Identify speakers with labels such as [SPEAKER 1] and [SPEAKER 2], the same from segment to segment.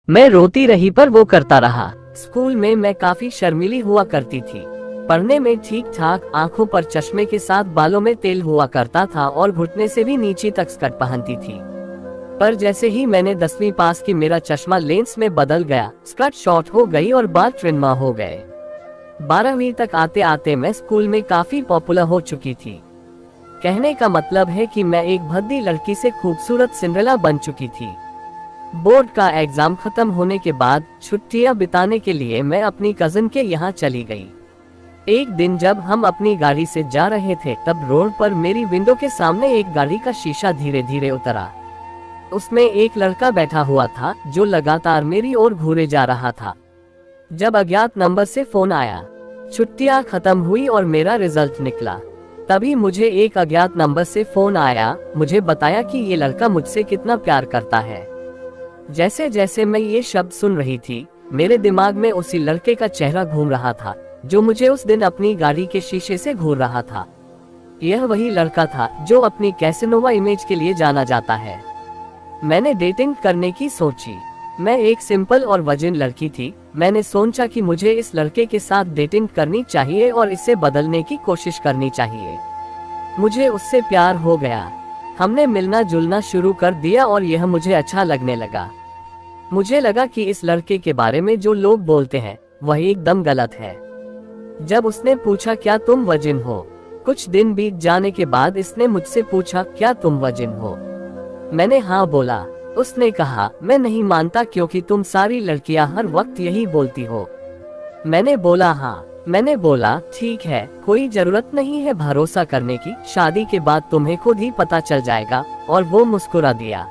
[SPEAKER 1] मैं रोती रही पर वो करता रहा। स्कूल में मैं काफी शर्मीली हुआ करती थी। पढ़ने में ठीक ठाक, आंखों पर चश्मे के साथ बालों में तेल हुआ करता था और घुटने से भी नीचे तक स्कर्ट पहनती थी। पर जैसे ही मैंने 10वीं पास की, मेरा चश्मा लेंस में बदल गया, स्कर्ट शॉर्ट हो गई और बाल ट्रिम्मा हो गए। 12वीं तक आते आते मैं स्कूल में काफी पॉपुलर हो चुकी थी। कहने का मतलब है कि मैं एक भद्दी लड़की से खूबसूरत सिंड्रेला बन चुकी थी। बोर्ड का एग्जाम खत्म होने के बाद छुट्टियां बिताने के लिए मैं अपनी कजिन के यहाँ चली गई। एक दिन जब हम अपनी गाड़ी से जा रहे थे, तब रोड पर मेरी विंडो के सामने एक गाड़ी का शीशा धीरे धीरे उतरा। उसमें एक लड़का बैठा हुआ था जो लगातार मेरी ओर घूरे जा रहा था। जब अज्ञात नंबर से फोन आया, छुट्टियां खत्म हुई और मेरा रिजल्ट निकला, तभी मुझे एक अज्ञात नंबर से फोन आया। मुझे बताया कि ये लड़का मुझसे कितना प्यार करता है। जैसे जैसे मैं ये शब्द सुन रही थी, मेरे दिमाग में उसी लड़के का चेहरा घूम रहा था जो मुझे उस दिन अपनी गाड़ी के शीशे से घूर रहा था। यह वही लड़का था जो अपनी कैसेनोवा इमेज के लिए जाना जाता है। मैंने डेटिंग करने की सोची। मैं एक सिंपल और वजिन लड़की थी। मैंने सोचा कि मुझे इस लड़के के साथ डेटिंग करनी चाहिए और इसे बदलने की कोशिश करनी चाहिए। मुझे उससे प्यार हो गया। हमने मिलना जुलना शुरू कर दिया और यह मुझे अच्छा लगने लगा। मुझे लगा कि इस लड़के के बारे में जो लोग बोलते हैं वह एकदम गलत है। जब उसने पूछा, क्या तुम वजिन हो? कुछ दिन बीत जाने के बाद इसने मुझसे पूछा, क्या तुम वजिन हो? मैंने हाँ बोला। उसने कहा, मैं नहीं मानता क्योंकि तुम सारी लड़कियां हर वक्त यही बोलती हो। मैंने बोला हाँ। मैंने बोला, ठीक है, कोई जरूरत नहीं है भरोसा करने की, शादी के बाद तुम्हें खुद ही पता चल जाएगा। और वो मुस्कुरा दिया।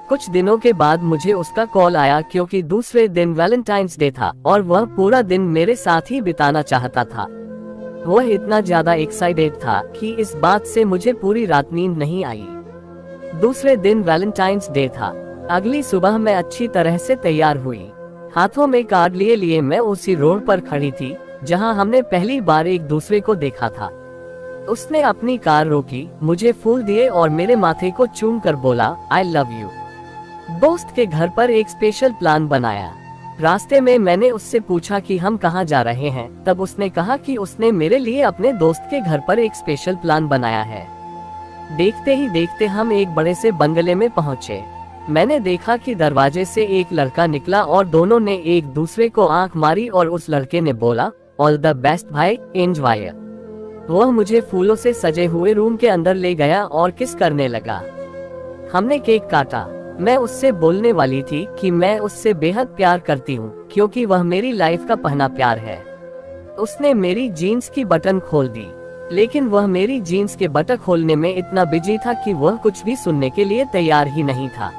[SPEAKER 1] कुछ दिनों के बाद मुझे उसका कॉल आया क्योंकि दूसरे दिन वैलेंटाइंस डे था और वह पूरा दिन मेरे साथ ही बिताना चाहता था। वह इतना ज्यादा एक्साइटेड था कि इस बात से मुझे पूरी रात नींद नहीं आई। दूसरे दिन वैलेंटाइंस डे था। अगली सुबह मैं अच्छी तरह से तैयार हुई। हाथों में कार्ड लिए लिए मैं उसी रोड पर खड़ी थी जहां हमने पहली बार एक दूसरे को देखा था। उसने अपनी कार रोकी, मुझे फूल दिए और मेरे माथे को चूम कर बोला, आई लव यू। दोस्त के घर पर एक स्पेशल प्लान बनाया। रास्ते में मैंने उससे पूछा कि हम कहाँ जा रहे हैं। तब उसने कहा कि उसने मेरे लिए अपने दोस्त के घर पर एक स्पेशल प्लान बनाया है। देखते ही देखते हम एक बड़े से बंगले में पहुँचे। मैंने देखा कि दरवाजे से एक लड़का निकला और दोनों ने एक दूसरे को आंख मारी और उस लड़के ने बोला, ऑल द बेस्ट भाई, एंजॉय। वह मुझे फूलों से सजे हुए रूम के अंदर ले गया और किस करने लगा। हमने केक काटा। मैं उससे बोलने वाली थी कि मैं उससे बेहद प्यार करती हूँ क्योंकि वह मेरी लाइफ का पहला प्यार है। उसने मेरी जीन्स की बटन खोल दी, लेकिन वह मेरी जीन्स के बटन खोलने में इतना बिजी था कि वह कुछ भी सुनने के लिए तैयार ही नहीं था।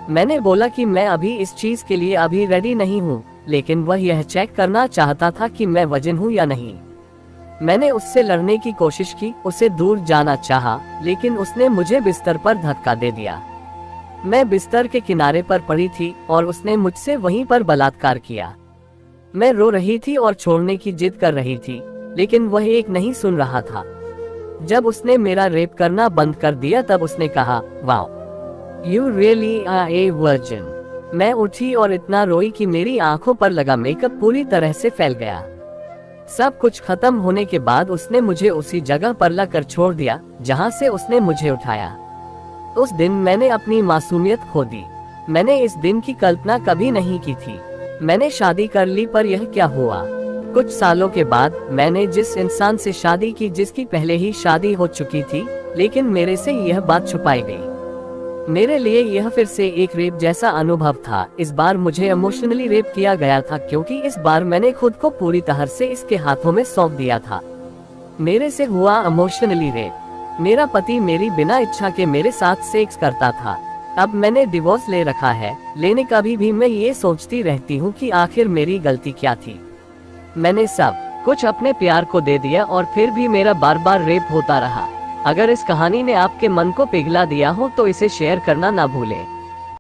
[SPEAKER 1] मैंने बोला कि मैं अभी इस चीज के लिए अभी रेडी नहीं हूँ, लेकिन वह यह चेक करना चाहता था कि मैं वजन हूँ या नहीं। मैंने उससे लड़ने की कोशिश की, उसे दूर जाना चाहा, लेकिन उसने मुझे बिस्तर पर धक्का दे दिया। मैं बिस्तर के किनारे पर पड़ी थी और उसने मुझसे वहीं पर बलात्कार किया। मैं रो रही थी और छोड़ने की जिद कर रही थी, लेकिन वह एक नहीं सुन रहा था। जब उसने मेरा रेप करना बंद कर दिया तब उसने कहा, wow, you really are a virgin. मैं उठी और इतना रोई कि मेरी आंखों पर लगा मेकअप पूरी तरह से फैल गया। सब कुछ खत्म होने के बाद उसने मुझे उसी जगह पर लाकर छोड़ दिया जहां से उसने मुझे उठाया। उस दिन मैंने अपनी मासूमियत खो दी। मैंने इस दिन की कल्पना कभी नहीं की थी। मैंने शादी कर ली, पर यह क्या हुआ? कुछ सालों के बाद मैंने जिस इंसान से शादी की जिसकी पहले ही शादी हो चुकी थी, लेकिन मेरे से यह बात छुपाई गई। मेरे लिए यह फिर से एक रेप जैसा अनुभव था। इस बार मुझे इमोशनली रेप किया गया था क्योंकि इस बार मैंने खुद को पूरी तरह से इसके हाथों में सौंप दिया था। मेरे से हुआ इमोशनली रेप। मेरा पति मेरी बिना इच्छा के मेरे साथ सेक्स करता था। अब मैंने डिवोर्स ले रखा है। लेने का भी मैं ये सोचती रहती हूँ कि आखिर मेरी गलती क्या थी। मैंने सब कुछ अपने प्यार को दे दिया और फिर भी मेरा बार बार रेप होता रहा। अगर इस कहानी ने आपके मन को पिघला दिया हो तो इसे शेयर करना ना भूलें।